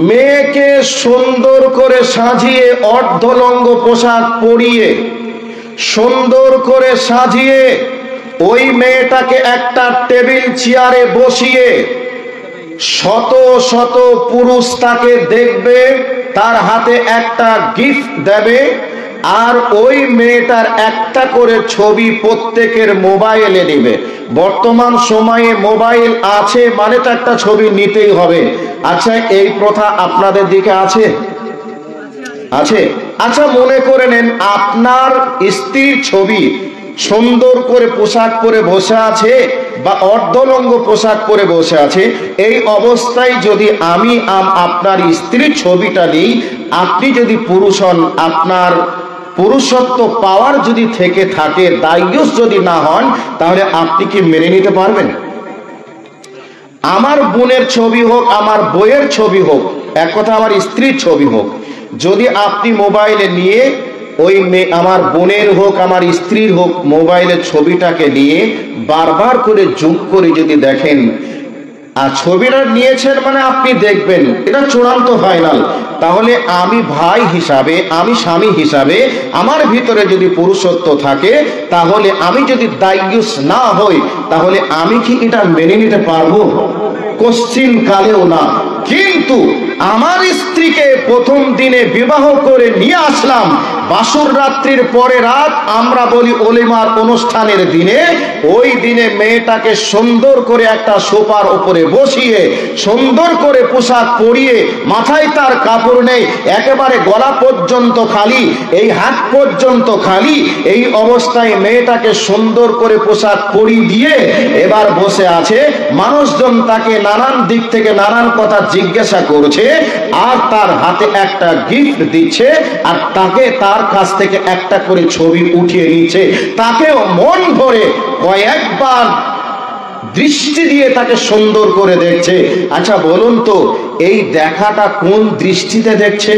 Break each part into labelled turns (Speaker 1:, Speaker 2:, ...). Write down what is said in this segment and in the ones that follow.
Speaker 1: মেয়েকে সুন্দর করে সাজিয়ে অর্ধলঙ্গ পোশাক পরিয়ে সুন্দর করে সাজিয়ে ওই মেয়েটাকে একটা টেবিল চেয়ারে বসিয়ে শত শত পুরুষ তাকে দেখবে, তার হাতে একটা গিফট দেবে, আর ওই মেয়েটার একটা করে ছবি প্রত্যেকের মোবাইলে নেবে। বর্তমান সময়ে মোবাইল আছে মানে তো একটা ছবি নিতেই হবে। আচ্ছা, এই প্রথা আপনাদের দিকে আছে? আছে? আচ্ছা, মনে করে নেন আপনার স্ত্রীর ছবি সুন্দর করে পোশাক পরে বসে আছে বা অর্ধলঙ্গ পোশাক পরে বসে আছে। এই অবস্থায় যদি আমি আপনার স্ত্রীর ছবিটা নিই, আপনি যদি পুরুষ হন, আপনার পুরুষত্ব পাওয়ার যদি থেকে থাকে, দায়ুস যদি না হন, তাহলে আপনি কি মেনে নিতে পারবেন? আমার বোনের ছবি হোক, আমার বইয়ের ছবি হোক, এক কথা আমার স্ত্রীর ছবি হোক, যদি আপনি মোবাইলে নিয়ে ওই আমার বোনের হোক আমার স্ত্রীর হোক মোবাইলের ছবিটাকে নিয়ে বারবার করে জুম করে যদি দেখেন, আর ছবিটা নিয়েছেন মানে আপনি দেখবেন এটা চূড়ান্ত ফাইনাল, তাহলে আমি ভাই হিসাবে, আমি স্বামী হিসাবে আমার ভিতরে যদি পুরুষত্ব থাকে, তাহলে আমি যদি দায়ুস না হই, তাহলে আমি কি এটা মেনে নিতে পারবো? কোশ্চিন কালেও না। কিন্তু আমার স্ত্রীকে প্রথম দিনে বিবাহ করে নিয়ে আসলাম, বাসর রাত্রির পরে রাত আমরা বলি ওলিমার অনুষ্ঠানের দিনে, ওই দিনে মেয়েটাকে সুন্দর করে একটা সোফার উপরে বসিয়ে সুন্দর করে পোশাক পরিয়ে, মাথায় তার কাপড় নেই, একেবারে গলা পর্যন্ত খালি, এই হাত পর্যন্ত খালি, এই অবস্থায় মেয়েটাকে সুন্দর করে পোশাক পরিয়ে দিয়ে এবার বসে আছে। মানুষজন তাকে নানান দিক থেকে নানান কথা জিজ্ঞাসা করছে, আর তার হাতে একটা গিফট দিচ্ছে, আর তাকে তার কাছ থেকে একটা করে ছবি উঠিয়ে নিচ্ছে। তাকেও মন ভরে কয়েকবার দৃষ্টি দিয়ে তাকে সুন্দর করে দেখছে। আচ্ছা বলুন তো, এই দেখাটা কোন দৃষ্টিতে দেখছে?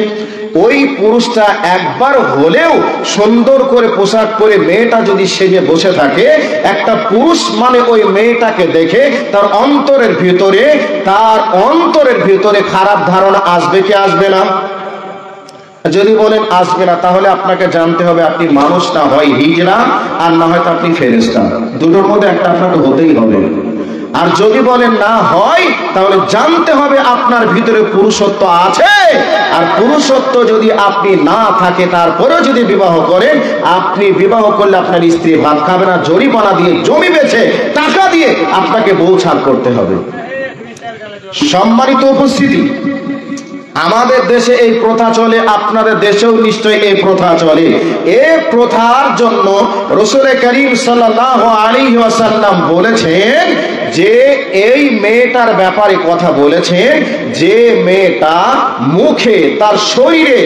Speaker 1: ওই পুরুষটা একবার হলেও সুন্দর করে পোশাক পরে মেয়েটা যদি সেজে বসে থাকে, একটা পুরুষ মানে ওই মেয়েটাকে দেখে তার অন্তরের ভিতরে খারাপ ধারণা আসবে কি আসবে না? যদি বলেন আসবে না, তাহলে আপনাকে জানতে হবে আপনি মানুষ না হয় হিজড়া, আর না হয়তো আপনি ফেরেশতা, দুটোর মধ্যে একটা আপনাকে হতেই হবে। আর যদি বলেন না হয়, তাহলে জানতে হবে আপনার ভিতরে পুরুষত্ব আছে, আর পুরুষত্ব যদি আপনি না থাকে তারপরেও যদি বিবাহ করেন, আপনি বিবাহ করলে আপনার স্ত্রী ভাত খাবে না, জরিমানা দিয়ে জমি বেচে টাকা দিয়ে আপনাকে বউ ছাড় করতে হবে। সম্মানিত উপস্থিতি, আমাদের দেশে এই প্রথা চলে, আপনাদের দেশেও নিশ্চয়ই এই প্রথা চলে। এই প্রথার জন্য রাসূল করিম সাল্লাল্লাহু আলাইহি ওয়াসাল্লাম বলেছেন যে এই মেয়েটার ব্যাপারে কথা বলেছেন, যে মেয়েটা মুখে তার শরীরে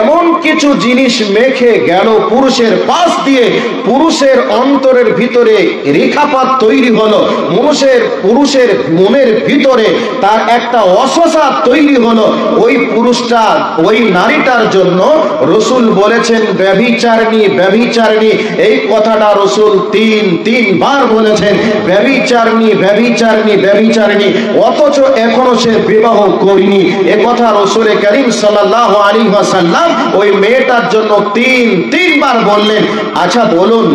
Speaker 1: এমন কিছু জিনিস মেখে গেল পুরুষের পাশ দিয়ে, পুরুষের অন্তরের ভিতরে রেখাপাত তৈরি হলো, পুরুষের মনের ভিতরে তার একটা অসসাদ তৈরি হলো, ওই পুরুষটা ওই নারীটার জন্য রাসূল বলেছেন ব্যভিচারিণী, ব্যভিচারিণী। এই কথাটা রাসূল তিনবার বলেছেন, ব্যভিচারিণী, ব্যভিচারিণী, ব্যভিচারিণী, অথচ এখনো সে বিবাহ করেনি। এ কথা রাসূল করিম সাল্লাল্লাহু আলাইহি ওয়াসাল্লাম ওই মেয়েটার জন্য তিনবার বললেন। আচ্ছা বলুন,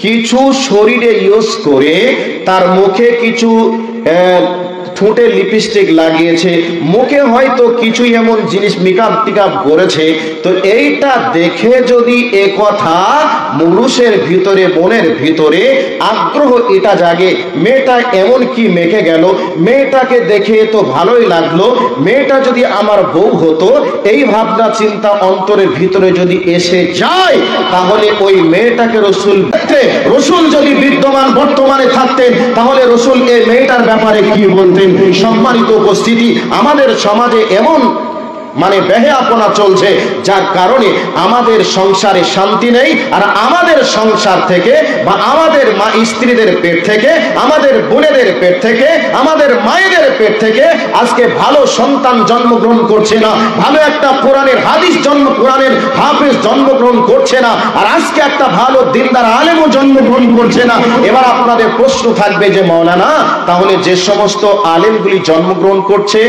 Speaker 1: কিছু শরীরে ইউজ করে তার মুখে কিছু ঠোঁটে লিপস্টিক লাগিয়েছে, মুখে হয়তো কিছু এমন জিনিস মেকআপ টিকআপ করেছে, তো এইটা দেখে যদি এ কথা পুরুষের ভিতরে মনের ভিতরে আগ্রহ এটা জাগে, মেয়েটা এমন কি মেখে গেল, মেয়েটাকে দেখে তো ভালোই লাগলো, মেয়েটা যদি আমার বউ হতো, এই ভাবনা চিন্তা অন্তরের ভিতরে যদি এসে যায়, তাহলে ওই মেয়েটাকে রাসূল যদি বিদ্যমান বর্তমানে থাকতেন, তাহলে রাসূল এই মেয়েটার ব্যাপারে কি বলতেন? সম্মানিত উপস্থিতি, আমাদের সমাজে এমন মানে বেহায়াপনা চলছে, যার কারণে আমাদের সংসারে শান্তি নেই। আর আমাদের সংসার থেকে বা আমাদের মা স্ত্রীদের পেট থেকে, আমাদের বোনেদের পেট থেকে, আমাদের মায়েদের পেট থেকে আজকে ভালো সন্তান জন্মগ্রহণ করছে না, ভালো একটা কোরআনের কোরআনের হাফেজ জন্মগ্রহণ করছে না, আর আজকে একটা ভালো দিনদার আলেমও জন্মগ্রহণ করছে না। এবার আপনাদের প্রশ্ন থাকবে যে মাওলানা, তাহলে যে সমস্ত আলেমগুলি জন্মগ্রহণ করছে,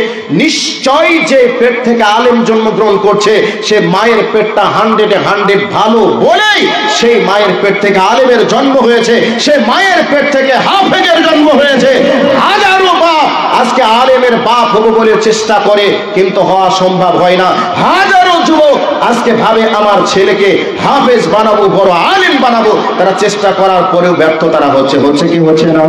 Speaker 1: নিশ্চয়ই যে পেট থেকে আলেম জন্মগ্রহণ করছে সে মায়ের পেটটা 100 ভালো বলেই সেই মায়ের পেট থেকে আলেমের জন্ম হয়েছে, সে মায়ের পেট থেকে হাফেজের জন্ম হয়েছে। হাজারো বাপ আজকে আলেমের বাপ হবো বলে চেষ্টা করে, কিন্তু হওয়া সম্ভব হয় না। হাজারো যুবক আজকে ভাবে আমার ছেলেকে হাফেজ বানাবো, বড় আলেম বানাবো, তারা চেষ্টা করার পরেও ব্যর্থ তারা হচ্ছে কি হচ্ছে না?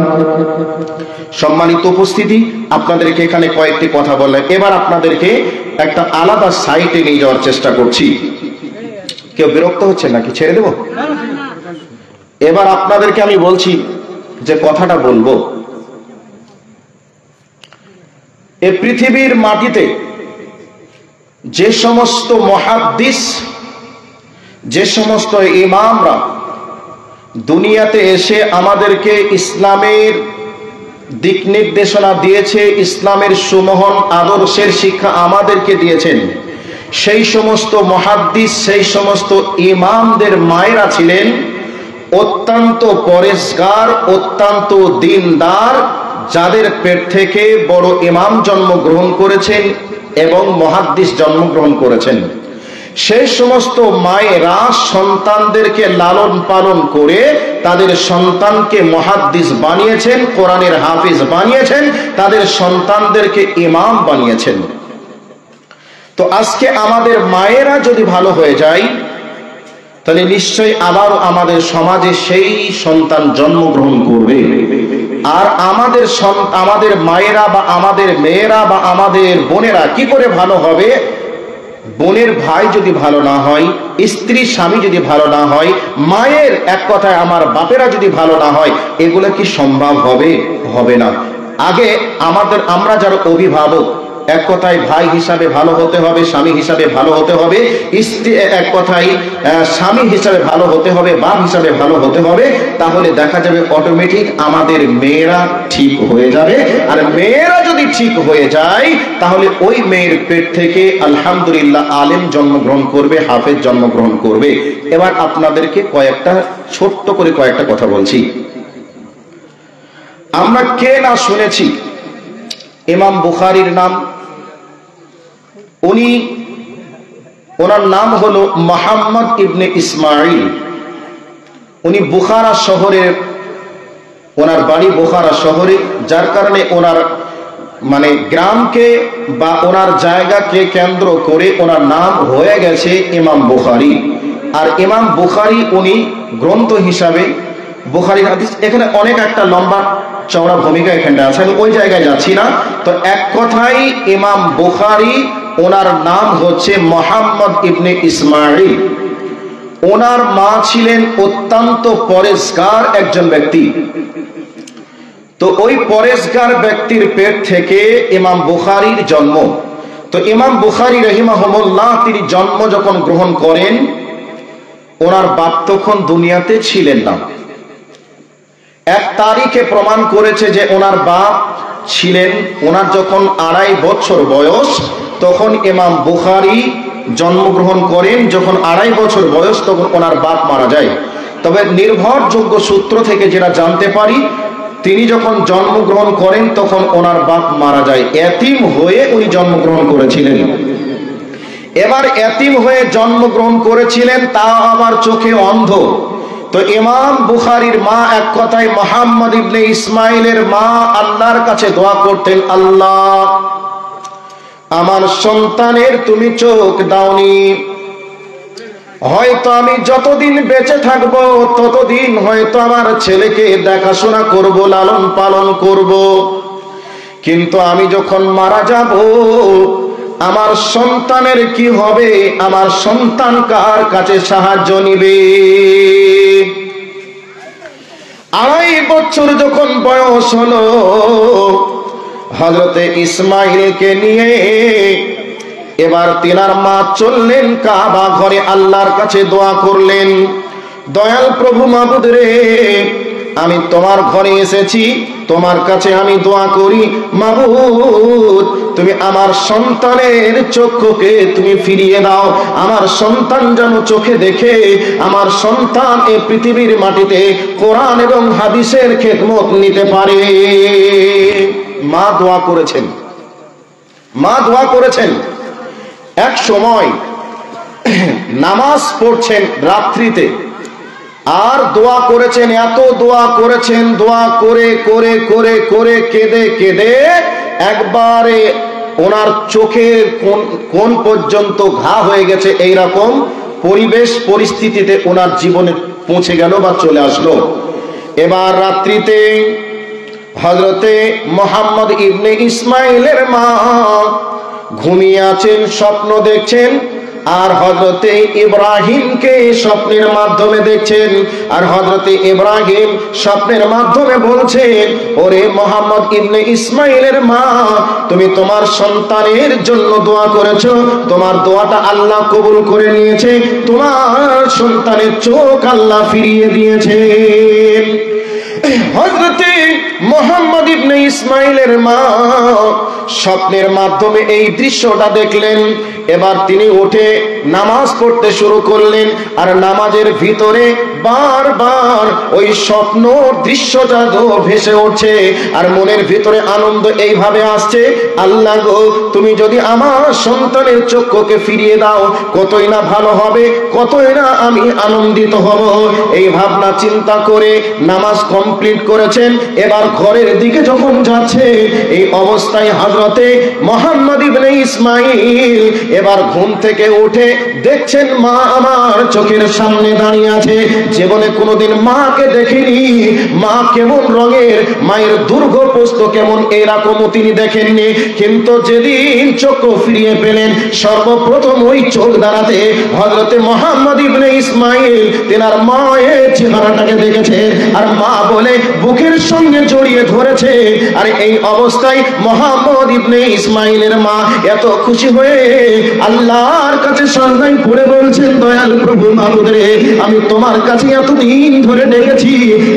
Speaker 1: সম্মানিত উপস্থিতি, আপনাদেরকে এখানে কয়েকটি কথা বললাম। এবার আপনাদেরকে একটা আলাদা সাইটে নিয়ে যাওয়ার চেষ্টা করছি। কেউ বিরক্ত হচ্ছে নাকি? ছেড়ে দেব? এবার আপনাদেরকে আমি বলছি যে কথাটা বলবো, এই পৃথিবীর মাটিতে যে সমস্ত মুহাদ্দিস, যে সমস্ত ইমামরা দুনিয়াতে এসে আমাদেরকে ইসলামের দিক নির্দেশনা দিয়েছে, ইসলামের সুমহান আদর্শের শিক্ষা আমাদেরকে দিয়েছেন, সেই সমস্ত মুহাদ্দিস, সেই সমস্ত ইমামদের মায়েরা ছিলেন অত্যন্ত পরেশগার, অত্যন্ত দিনদার, যাদের পেট থেকে বড় ইমাম জন্মগ্রহণ করেছেন এবং মুহাদ্দিস জন্মগ্রহণ করেছেন। সেই সমস্ত মায়েরা সন্তানদেরকে লালন পালন করে তাদের সন্তানকে মুহাদ্দিস বানিয়েছেন, কোরআনের হাফিজ বানিয়েছেন, তাদের সন্তানদেরকে ইমাম বানিয়েছেন। তো আজকে আমাদের মায়েরা যদি ভালো হয়ে যায়, তাহলে নিশ্চয়ই আবার আমাদের সমাজে সেই সন্তান জন্মগ্রহণ করবে। আর আমাদের মায়েরা বা আমাদের মেয়েরা বা আমাদের বোনেরা কি করে ভালো হবে? বোনের ভাই যদি ভালো না হয়, স্ত্রী স্বামী যদি ভালো না হয়, মায়ের এক কথায় আমার বাপেরা যদি ভালো না হয়, এগুলো কি সম্ভব হবে? হবে না। আগে আমরা যারা অভিভাবক, এক কথায় ভাই হিসাবে ভালো হতে হবে, স্বামী হিসাবে ভালো হতে হবে, স্ত্রী এক কথায় স্বামী হিসাবে ভালো হতে হবে, বাপ হিসাবে ভালো হতে হবে। তাহলে দেখা যাবে অটোমেটিক আমাদের মেয়েরা ঠিক হয়ে যাবে। আর মেয়েরা যদি ঠিক হয়ে যায়, তাহলে ওই মেয়ের পেট থেকে আলহামদুলিল্লাহ আলেম জন্মগ্রহণ করবে, হাফেজ জন্মগ্রহণ করবে। এবার আপনাদেরকে ছোট্ট করে কয়েকটা কথা বলছি। আমরা কে না শুনেছি ইমাম বুখারীর নাম। ওনার নাম হলো মুহাম্মদ ইবনে ইসমাইল। উনি বুখারা শহরের, ওনার বাড়ি বুখারা শহরে, যার কারণে ওনার মানে গ্রামকে বা ওনার জায়গাকে কেন্দ্র করে ওনার নাম হয়ে গেছে ইমাম বুখারী। আর ইমাম বুখারী উনি গ্রন্থ হিসাবে বুখারীর হাদিস, এখানে অনেক একটা লম্বা চওড়া ভূমিকা এখানে আছে, আমি ওই জায়গায় যাচ্ছি না। তো এক কথাই ইমাম বুখারী, ওনার নাম হচ্ছে মুহাম্মদ ইবনে ইসমাইল। ওনার মা ছিলেন অত্যন্ত পরেশগার একজন ব্যক্তি। তো ওই পরেশগার ব্যক্তির পেট থেকে ইমাম বুখারীর জন্ম। তো ইমাম বুখারী রাহিমাহুল্লাহ তিনি জন্ম যখন গ্রহণ করেন, ওনার বাপ তখন দুনিয়াতে ছিলেন না। এক তারিখে প্রমাণ করেছে যে ওনার বাপ ছিলেন। ওনার যখন 2.5 বছর বয়স, তখন ইমাম বুখারী জন্মগ্রহণ করেন। যখন 2.5 বছর বয়স, তখন ওনার বাপ মারা যায়। তবে নির্ভরযোগ্য সূত্র থেকে যেটা জানতে পারি, তিনি যখন জন্মগ্রহণ করেন তখন ওনার বাপ মারা যায়। এতিম হয়ে উনি জন্মগ্রহণ করেছিলেন। এবার এতিম হয়ে জন্মগ্রহণ করেছিলেন, তা আবার চোখে অন্ধ। তো ইমাম বুখারীর মা এক কথায় মুহাম্মদ ইবনে ইসমাইলের মা আল্লাহর কাছে দোয়া করতেন, আল্লাহ আমার সন্তানের তুমি চোখ দাওনি, হয়তো আমি যতদিন বেঁচে থাকবো ততদিন হয়তো আমার ছেলেকে দেখাশোনা করব, লালন পালন করব, কিন্তু আমি যখন মারা যাব আমার সন্তানের কি হবে? আমার সন্তান কার কাছে সাহায্য নিবে? 2.5 বছর যখন বয়স হলো, হযরতে ইসমাইলকে নিয়ে এবার তেনার মা চললেন কাবা ঘরে, আল্লাহর কাছে দোয়া করলেন, দয়াল প্রভু মাবুদ রে, আমি তোমার ঘরে এসেছি, তোমার কাছে আমি দোয়া করি, মাবুদ তুমি আমার সন্তানের চক্ষুকে তুমি ফিরিয়ে দাও, আমার সন্তান যেন চোখে দেখে, আমার সন্তান এই পৃথিবীর মাটিতে কোরআন এবং হাদিসের খেদমত নিতে পারে। মা দোয়া করেছেন, মা দোয়া করেছেন। এক সময় নামাজ পড়ছেন রাত্রিতে, আর দোয়া করেছেন, এত দোয়া করেছেন, দোয়া করে করে করে করে কেঁদে কেঁদে একবারে ওনার চোখের কোন পর্যন্ত ঘা হয়ে গেছে, এইরকম পরিবেশ পরিস্থিতিতে ওনার জীবনে পৌঁছে গেল বা চলে আসলো। এবার রাত্রিতে হযরতে মুহাম্মদ ইবনে ইসমাইলের মা ঘুমিয়ে আছেন, স্বপ্ন দেখছেন, আর হযরতে ইব্রাহিমকে স্বপ্নের মাধ্যমে দেখছেন, আর হযরতে ইব্রাহিম স্বপ্নের মাধ্যমে বলছেন, ওরে মুহাম্মদ ইবনে ইসমাইলের মা, তুমি তোমার সন্তানের জন্য দোয়া করেছো, তোমার দোয়াটা আল্লাহ কবুল করে নিয়েছে, তোমার সন্তানের চোখ আল্লাহ ফিরিয়ে দিয়েছে। হযরতে মুহাম্মদ ইবনে ইসমাইলের মা স্বপ্নের মাধ্যমে এই দৃশ্যটা দেখলেন। এবার তিনি উঠে নামাজ পড়তে শুরু করলেন, আর নামাজের ভিতরে বারবার ওই স্বপ্ন দৃশ্যটা ভেসে উঠছে, আর মনের ভিতরে আনন্দ এইভাবে আসছে, আল্লাহ গো তুমি যদি আমার সন্তানের চক্ষুকে ফিরিয়ে দাও, কতই না ভালো হবে, কতই না আমি আনন্দিত হব। এই ভাবনা চিন্তা করে নামাজ কমপ্লিট করেছেন। এবার ঘরের দিকে যখন যাচ্ছে, এই অবস্থায় হযরতে মুহাম্মদ ইবনে ইসমাইল এবার ঘুম থেকে উঠে দেখছেন মা আমার চোখের সামনে দাঁড়িয়ে আছে। জীবনে কোনোদিন মাকে দেখিনি, মা কেমন রঙের, মায়ের দুর্গপ্রস্থ কেমন, এরকমও তিনি দেখেননি। কিন্তু যেদিন চোখ ফিরিয়ে পেলেন, সর্বপ্রথম ওই চোখ দাঁড়াতে হযরতে মুহাম্মদ ইবনে ইসমাইল তেনার মায়ের চেহারাটাকে দেখেছে, আর মা বলে বুকের সঙ্গে জড়িয়ে ধরেছে। আর এই অবস্থায় মুহাম্মদ ইবনে ইসমাইলের মা এত খুশি হয়ে আল্লাহর কাছে সাজদায় পড়ে বলছেন, দয়াল প্রভু মাবুদ রে, আমি তোমার কাছে এতদিন ধরে ডেকেছি,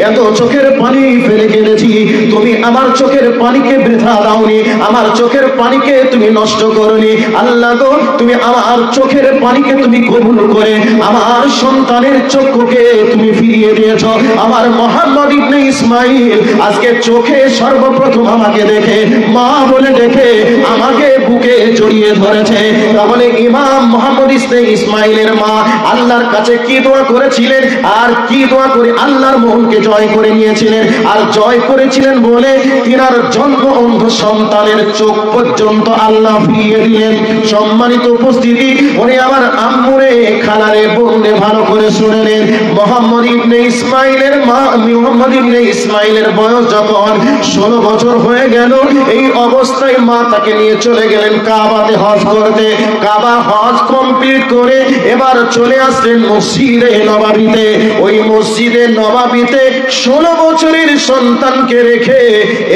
Speaker 1: এত চোখের পানি ফেলে কেঁদেছি, তুমি আমার চোখের পানিকে বৃথা দাওনি, আমার চোখের পানিকে তুমি নষ্ট করনি। আল্লাহ গো তুমি আমার চোখের পানিকে তুমি কবুল করে আমার সন্তানের চক্ষুকে তুমি ফিরিয়ে দিয়েছ। আমার মুহাম্মদ ইবনে ইসমাইল আজকে চোখে সর্বপ্রথম আমাকে দেখে মা বলে ডেকে আমাকে বুকে জড়িয়ে ধরেছে। তাহলে ইমাম মুহাম্মদ ইবনে ইসমাইলের মা আল্লাহর কাছে কি দোয়া করেছিলেন, আর কি দোয়া করে আল্লাহর মনকে জয় করে নিয়েছিলেন, আর জয় করেছিলেন বলে তিনার জন্ম অন্ধ সন্তানের চোখ পর্যন্ত আল্লাহ ফিরিয়ে দিলেন। সম্মানিত উপস্থিতি, উনি আমার আম্মুরে খালারে বোনে ভালো করে শুনে নেন। মুহাম্মদ ইবনে ইসমাইলের মা, মুহাম্মদ ইবনে ইসমাইলের বয়স যখন 16 বছর হয়ে গেল, এই অবস্থায় মা তাকে নিয়ে চলে গেলেন কাবাতে হজ করতে। কাবা হজ কমপ্লিট করে এবার চলে আসলেন মসজিদে নববীতে। ওই মসজিদে নববীতে 16 বছরের সন্তানকে রেখে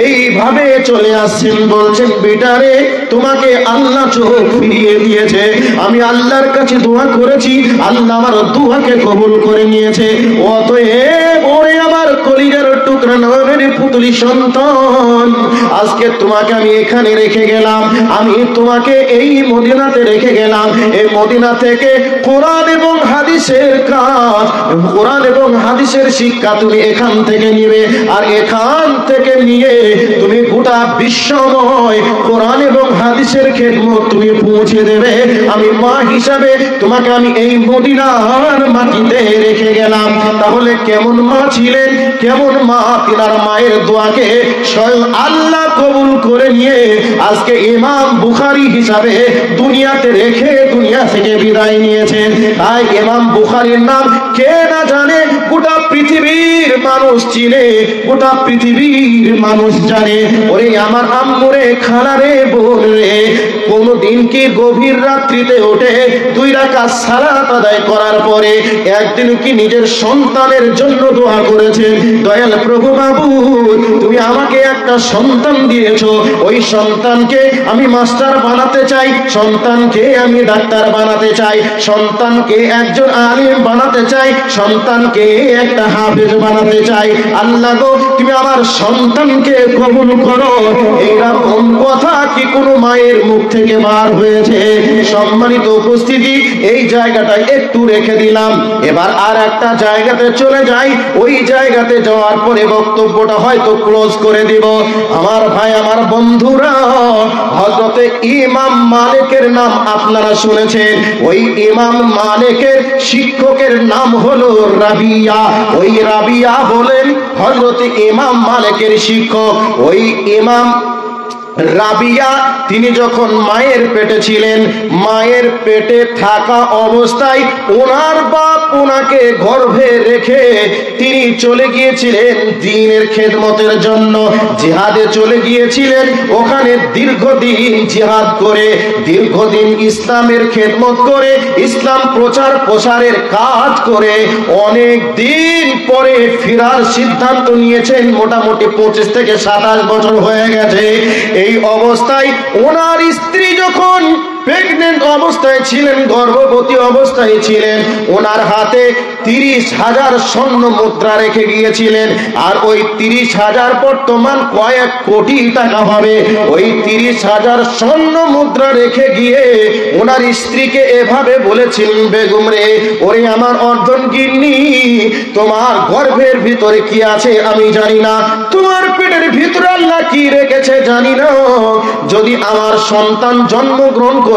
Speaker 1: এইভাবে চলে আসছেন, বলছেন বেটারে তোমাকে আল্লাহ চোখ ফিরিয়ে দিয়েছে, আমি আল্লাহর কাছে দোয়া করেছি, আল্লাহ আমার দোয়াকে কবুল করে নিয়েছে। অতএব ওরে আমার কলিজার টুকরা নবীর পুতলি সন্তান, আজকে তোমাকে আমি এখানে রেখে গেলাম, আমি তোমাকে এই মদিনাতে রেখে গেলাম। এই মদিনা থেকে কোরআন এবং হাদিসের কাজ, কোরআন এবং হাদিসের শিক্ষা তুমি এখান থেকে নিবে, আর এখান থেকে নিয়ে তুমি গোটা বিশ্বময় কোরআন এবং হাদিসের খেদমত তুমি পৌঁছে দেবে। আমি মা হিসাবে তোমাকে আমি এই মদিনার মাটিতে রেখে গেলাম। তাহলে কেমন মা ছিলেন, কেমন মা, তিনার মায়ের দোয়াকে স্বয়ং আল্লাহ কবুল করে নিয়ে আজকে ইমাম বুখারী হিসাবে দুনিয়াতে রেখে দুনিয়া থেকে বিদায় নিয়েছেন। তাই ইমাম বুখারীর নাম কে না জানে, গোটা পৃথিবীর মানুষ চিনে, গোটা পৃথিবীর মানুষ জানে। ওরে আমার আম্মুরে খালারে বোন রে, কোনদিন প্রতিদিন কি গভীর রাত্রিতে উঠে 2 রাকাত সালাত আদায় করার পরে একদিন কি নিজের সন্তানের জন্য দোয়া করেছেন, দয়াল প্রভু মাবুদ তুমি আমাকে একটা সন্তান দিয়েছো, ওই সন্তানকে আমি মাস্টার বানাতে চাই, সন্তানকে আমি ডাক্তার বানাতে চাই, সন্তানকে একজন আলিম বানাতে চাই, সন্তানকে একটা হাফেজ বানাতে চাই। আল্লাহ গো তুমি আমার সন্তানকে কবুল করো। এইরকম কথা কি কোনো মায়ের মুখ থেকে বার হয়েছে? সম্মানিত উপস্থিতি, এই জায়গাটা একটু রেখে দিলাম। এবার আর একটা জায়গাতে চলে যাই। ওই জায়গাতে যাওয়ার পরে বক্তব্যটা হয়তো ক্লোজ করে দিব। আমার ভাই, আমার বন্ধুরা, হযরতে ইমাম মালিকের নাম আপনারা শুনেছেন। ওই ইমাম মালিকের শিক্ষকের নাম হলো রাবিয়া। ওই রাবিয়া হলেন হযরতে ইমাম মালিকের শিক্ষক। ওই ইমাম রাবিয়া তিনি যখন মায়ের পেটে ছিলেন, মায়ের পেটে থাকা অবস্থায় ওনার বাপ ওনাকে গর্ভে রেখে তিনি চলে গিয়েছিলেন দ্বীনের খেদমতের জন্য, জিহাদে চলে গিয়েছিলেন। ওখানে দীর্ঘদিন জিহাদ করে, দীর্ঘদিন ইসলামের খেদমত করে, ইসলাম প্রচার প্রসারের কাজ করে অনেক দিন পরে ফেরার সিদ্ধান্ত নিয়েছেন। মোটামুটি 25 থেকে 27 বছর হয়ে গেছে। এই অবস্থায় ওনার স্ত্রী যখন প্রেগনেন্ট অবস্থায় ছিলেন, গর্ভবতী অবস্থায় ছিলেন, ওনার হাতে 30,000 স্বর্ণ মুদ্রা রেখে গিয়েছিলেন। আর ওই 30,000 বর্তমান কয়েক কোটি টাকা হবে। ওই 30,000 স্বর্ণ মুদ্রা রেখে গিয়ে ওনার স্ত্রীকে এভাবে বলেছিলেন, বেগম রে, ওরে আমার অর্ধনগিন্নি, তোমার গর্ভের ভিতরে কি আছে আমি জানি না, তোমার পেটের ভিতরে আল্লাহ কি রেখেছে জানি না, যদি আমার সন্তান জন্মগ্রহণ করবে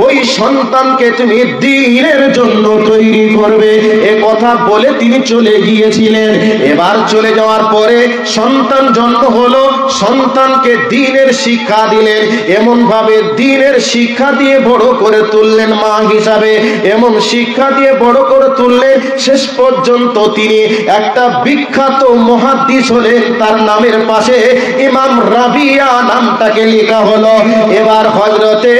Speaker 1: ওই সন্তানকে তুমি দ্বীনের জন্য তৈরি করবে। এ কথা বলে তিনি চলে গিয়েছিলেন। এবার চলে যাওয়ার পরে সন্তান জন্ম হলো, সন্তানকে দ্বীনের শিক্ষা দিলেন, এমন ভাবে দ্বীনের শিক্ষা দিয়ে বড় করে তুললেন মা হিসাবে, এমন শিক্ষা দিয়ে বড় করে তুললেন, শেষ পর্যন্ত তিনি একটা বিখ্যাত মুহাদ্দিস হলেন। তার নামের পাশে ইমাম রাবিয়া নামটাকে লেখা হলো। এবার হযরতে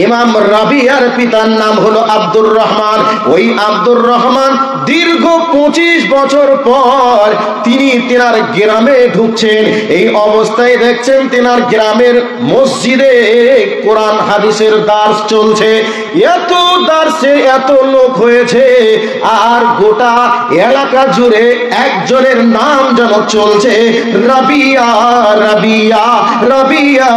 Speaker 1: ইমাম রাবিয়ার পিতার নাম হলো আব্দুর রহমান। ওই আব্দুর রহমান দীর্ঘ 25 বছর পর তিনি তেনার গ্রামে ঢুকছেন। এই অবস্থায় দেখছেন তেনার গ্রামের মসজিদে কোরআন হাদিসের দার্স চলছে। এত দার্সে এত লোক হয়েছে, আর গোটা এলাকা জুড়ে একজনের নাম যেন চলছে, রাবিয়া রাবিয়া রাবিয়া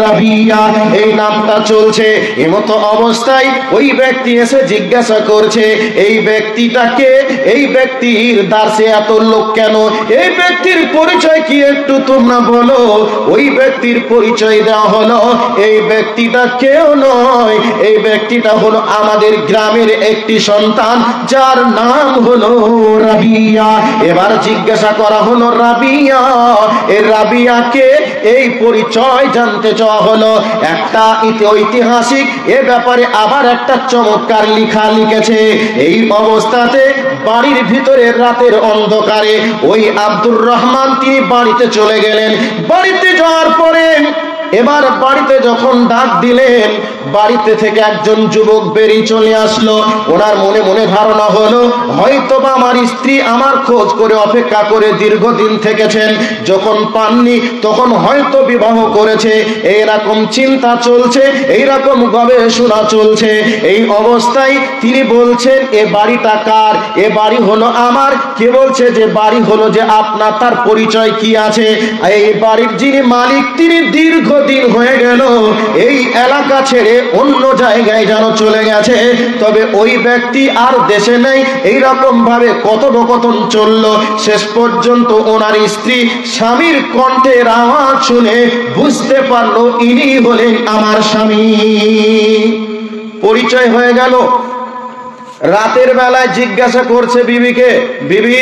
Speaker 1: রাবিয়া, এই নামটা চলছে। এমতো অবস্থায় ওই ব্যক্তি এসে জিজ্ঞাসা করছে, এই ব্যক্তিটাকে, এই ব্যক্তির দার্সে এত লোক কেন, এই ব্যক্তির পরিচয় কি একটু তোমরা বলো। ওই ব্যক্তির পরিচয় দেওয়া হলো, এই ব্যক্তিটা কেউ নয়, এই ব্যক্তিটা হলো আমাদের গ্রামের একটি সন্তান, যার নাম হলো রাবিয়া। এবার জিজ্ঞাসা করা হলো, রাবিয়া, এই রাবিয়াকে, এই পরিচয় জানতে চাওয়া হলো। একটা ঐতিহাসিক এ ব্যাপারে আবার একটা চমৎকার লেখা লিখেছে। এই অবস্থাতে বাড়ির ভিতরে রাতের অন্ধকারে ওই আব্দুর রহমান তিনি বাড়িতে চলে গেলেন। বাড়িতে যাওয়ার পরে এবার বাড়িতে যখন ডাক দিলেন, বাড়িতে থেকে একজন যুবক বেরিয়ে চলে আসলো। ওনার মনে মনে ধারণা হলো হয়তোবা আমার স্ত্রী আমার খোঁজ করে অপেক্ষা করে দীর্ঘদিন থেকেছেন, যখন পাননি তখন হয়তো বিবাহ করেছে, এইরকম চিন্তা চলছে, এইরকম গবেষণা চলছে। এই অবস্থায় তিনি বলছেন, এ বাড়িটা কার? এ বাড়ি হলো আমার। কে বলছে যে বাড়ি হলো যে আপনার? তার পরিচয় কি আছে? এই বাড়ির যিনি মালিক তিনি দীর্ঘদিন হয়ে গেল এই এলাকা ছেড়ে অন্য জায়গায় যেন চলে গেছে, তবে ওই ব্যক্তি আর দেশে নেই। এইরকম ভাবে কথোপকথন চলল। শেষ পর্যন্ত ওনার স্ত্রী স্বামীর কণ্ঠের আওয়াজ শুনে বুঝতে পারলো ইনি হলেন আমার স্বামী। পরিচয় হয়ে গেল। রাতের বেলায় জিজ্ঞাসা করছে বিবিকে, বিবি,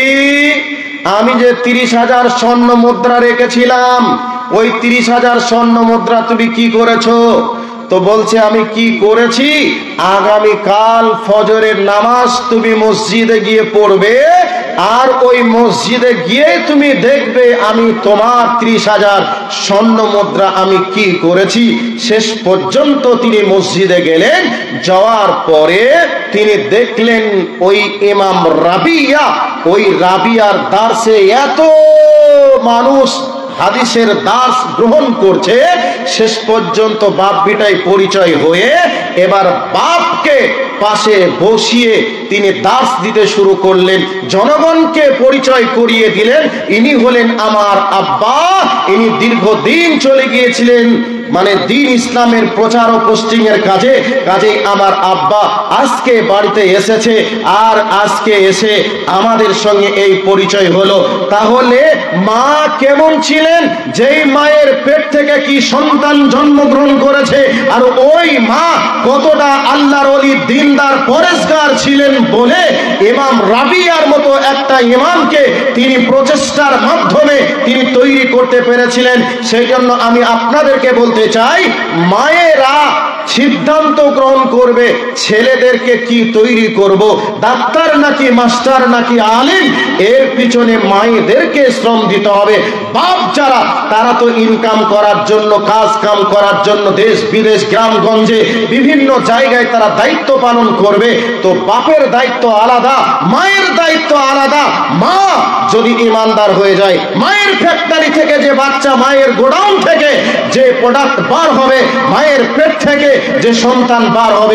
Speaker 1: আমি যে 30,000 স্বর্ণ মুদ্রা রেখেছিলাম, ওই 30,000 স্বর্ণ মুদ্রা তুমি কি করেছো? তো বলছে, আমি কি করেছি, আগামী কাল ফজরের নামাজ তুমি মসজিদে গিয়ে পড়বে, আর ওই মসজিদে গিয়ে তুমি দেখবে আমি তোমার 30,000 স্বর্ণ মুদ্রা আমি কি করেছি। শেষ পর্যন্ত তিনি মসজিদে গেলেন, যাওয়ার পরে তিনি দেখলেন ওই ইমাম রাবিয়া, ওই রাবিয়ার দার্সে এত মানুষ হাদিসের দাস গ্রহণ করছে। শেষ পর্যন্ত বাপ বিটাই পরিচয় হয়ে এবার বাপকে পাশে বসিয়ে তিনি দাস দিতে শুরু করলেন, জনগণকে পরিচয় করিয়ে দিলেন ইনি হলেন আমার আব্বা। ইনি দীর্ঘদিন চলে গিয়েছিলেন মানে দিন ইসলামের প্রচার ও পোস্টিং এর কাজে, কাজে আমার আব্বা আজকে বাড়িতে এসেছে আর আজকে এসে আমাদের সঙ্গে এই পরিচয় হলো। তাহলে মা কেমন ছিলেন, যেই মায়ের পেট থেকে কি সন্তান জন্মগ্রহণ করেছে, আর ওই মা কতটা আল্লাহর ওলি দিনদার পরেশগার ছিলেন বলে ইমাম রাবিয়ার মতো একটা ইমামকে তিনি প্রচেষ্টার মাধ্যমে তিনি তৈরি করতে পেরেছিলেন। সেই জন্য আমি আপনাদেরকে বলতে চাই, মায়েরা সিদ্ধান্ত গ্রহণ করবে ছেলেদেরকে কি তৈরি করব, ডাক্তার নাকি মাস্টার নাকি আলিম, এর পিছনে মায়েদেরকে শ্রম দিতে হবে। বাপ যারা তারা তো ইনকাম করার জন্য, কাজ কাম করার জন্য দেশ বিদেশ গ্রামগঞ্জে বিভিন্ন জায়গায় তারা দায়িত্ব পালন করবে। তো বাপের দায়িত্ব আলাদা, মায়ের দায়িত্ব আলাদা। মা যদি ইমানদার হয়ে যায়, মায়ের ফ্যাক্টরি থেকে যে বাচ্চা, মায়ের গোডাউন থেকে যে প্রোডাক্ট বার হবে, মায়ের পেট থেকে যে সন্তান বার হবে,